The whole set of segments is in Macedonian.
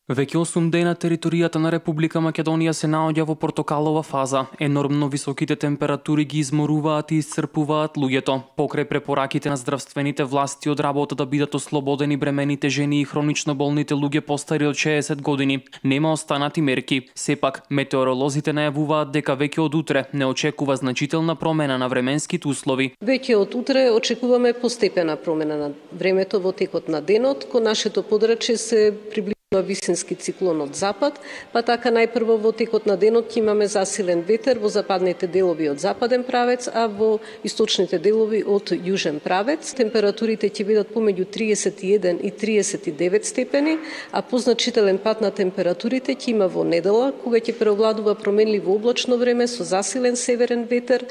Веќе 8 дена територијата на Република Македонија се наоѓа во портокалова фаза. Енормно високите температури ги изморуваат и исцрпуваат луѓето. Покрај препораките на здравствените власти од работа да бидат ослободени бремените жени и хронично болните луѓе постари од 60 години, нема останати мерки. Сепак, метеоролозите најавуваат дека веќе од утре не очекува значителна промена на временските услови. Веќе од утре очекуваме постепена промена на времето во текот на денот. Кон нашето подрачје се приближува висински циклон од запад, па така најпрво во текот на денот ќе имаме засилен ветер во западните делови од западен правец, а во источните делови од јужен правец. Температурите ќе бидат помеѓу 31 и 39 степени, а позначителен пат на температурите ќе има во недела, кога ќе преовладува променливо облачно време со засилен северен ветер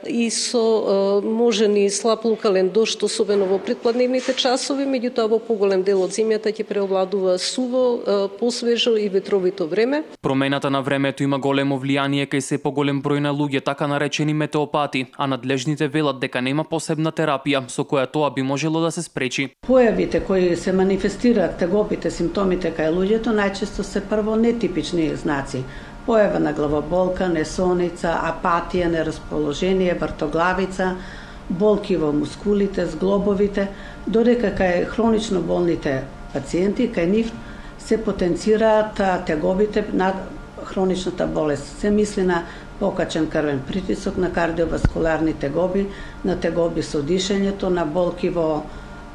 и со можен и слаб локален дожд, особено во предпладневните часови, меѓутоа во поголем дел од земјата ќе преовладува суво, посвежо и ветровито време. Промената на времето има големо влијание кај се поголем број на луѓе, така наречени метеопати, а надлежните велат дека нема посебна терапија со која тоа би можело да се спречи. Појавите кои се манифестираат, тегобите, симптомите кај луѓето најчесто се прво нетипични знаци. Појава на главоболка, несоница, апатија, нерасположение, вртоглавица, болки во мускулите, зглобовите, додека кај хронично болните пациенти, кај нив се потенцираат тегобите на хроничната болест. Се мисли на покачен крвен притисок, на кардиоваскуларни тегоби, на тегоби со дишењето, на болки во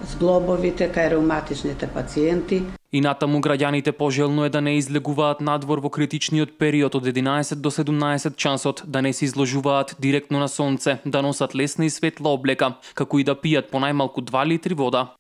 зглобовите кај реуматичните пациенти. И натаму граѓаните пожелно е да не излегуваат надвор во критичниот период од 11 до 17 часот, да не се изложуваат директно на сонце, да носат лесна и светла облека, како и да пијат по најмалку 2 литри вода.